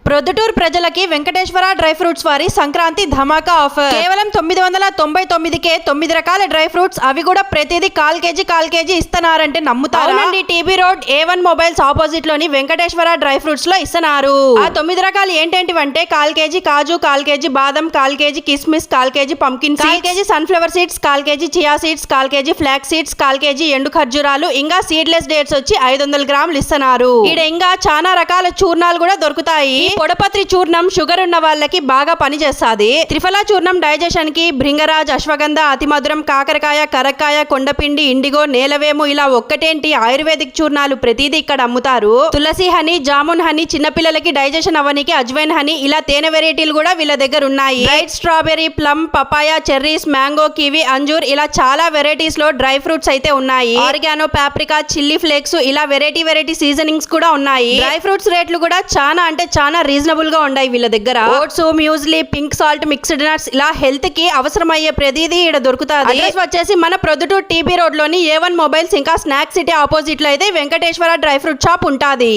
ప్రొద్దుటూరు ప్రజలకి Venkateswara dry fruits వారి సంక్రాంతి ధమాకా offer. కేవలం 999కే 9 రకాల డ్రై ఫ్రూట్స్, అవి కూడా ప్రతిదీ కాల్ కేజీ ఇస్తున్నారంటే నమ్ముతారా? TB road A1 mobiles opposite లోని వెంకటేశ్వర డ్రై ఫ్రూట్స్ లో ఇస్తున్నారు. ఆ 9 రకాలు ఏంటంటే కాల్ కేజీ కాజు, కాల్ కేజీ బాదం, కాల్ కేజీ కిస్మిస్, call KG pumpkin, call KG sunflower seeds, call KG chia seeds, call KG flax seeds, call KG ఎండు ఖర్జూరాలు, ఇంకా సీడ్లెస్ డేట్స్ వచ్చి 500 గ్రాములు ఇస్తున్నారు. ఈడ ఇంకా చాలా రకాల చూర్ణాలు కూడా దొరుకుతాయి. పొడపత్రి చూర్ణం షుగర్ ఉన్న వాళ్ళకి బాగా పనిచేస్తుంది. త్రిఫల చూర్ణం డైజెషన్ కి, భృంగరాజ్, అశ్వగంధ, అతిమధురం, కాకరకాయ, కరక్కాయ, కొండపిండి, ఇండిగో, నేలవేము, ఇలా ఒక్కటేంటి ఆయుర్వేదిక్ చూర్ణాలు ప్రతిదీ ఇక్కడ అమ్ముతారు. తులసి హనీ, జామున్ హనీ, చిన్నపిల్లలకి డైజెషన్ అవ్వనికి అజ్వైన్ హనీ, ఇలా తేనె వెరైటీలు కూడా వీళ్ళ దగ్గర ఉన్నాయి. Dried strawberry, plum, papaya, cherries, mango, kiwi, అంజూర్, ఇలా చాలా వెరైటీస్ లో డ్రై ఫ్రూట్స్ అయితే ఉన్నాయి. ఆరిగానో, పాప్రికా, చిల్లీ ఫ్లేక్స్, ఇలా వెరైటీ సీజనింగ్స్ కూడా ఉన్నాయి. డ్రై ఫ్రూట్స్ రేట్లు కూడా చాలా అంటే చాలా రీజనబుల్ గా ఉన్నాయి వీళ్ళ దగ్గర. Oats, muesli, pink salt, mixed nuts, ఇలా హెల్త్ కి అవసరమయ్యే ప్రతిదీ ఇక్కడ దొరుకుతుంది. అడ్రస్ వచ్చేసి మన ప్రొద్దుటూరు టీబీ రోడ్ లోని A1 మొబైల్స్ ఇంకా స్నాక్ సిటీ ఆపోజిట్ లో అయితే వెంకటేశ్వర డ్రై ఫ్రూట్ షాప్ ఉంటాది.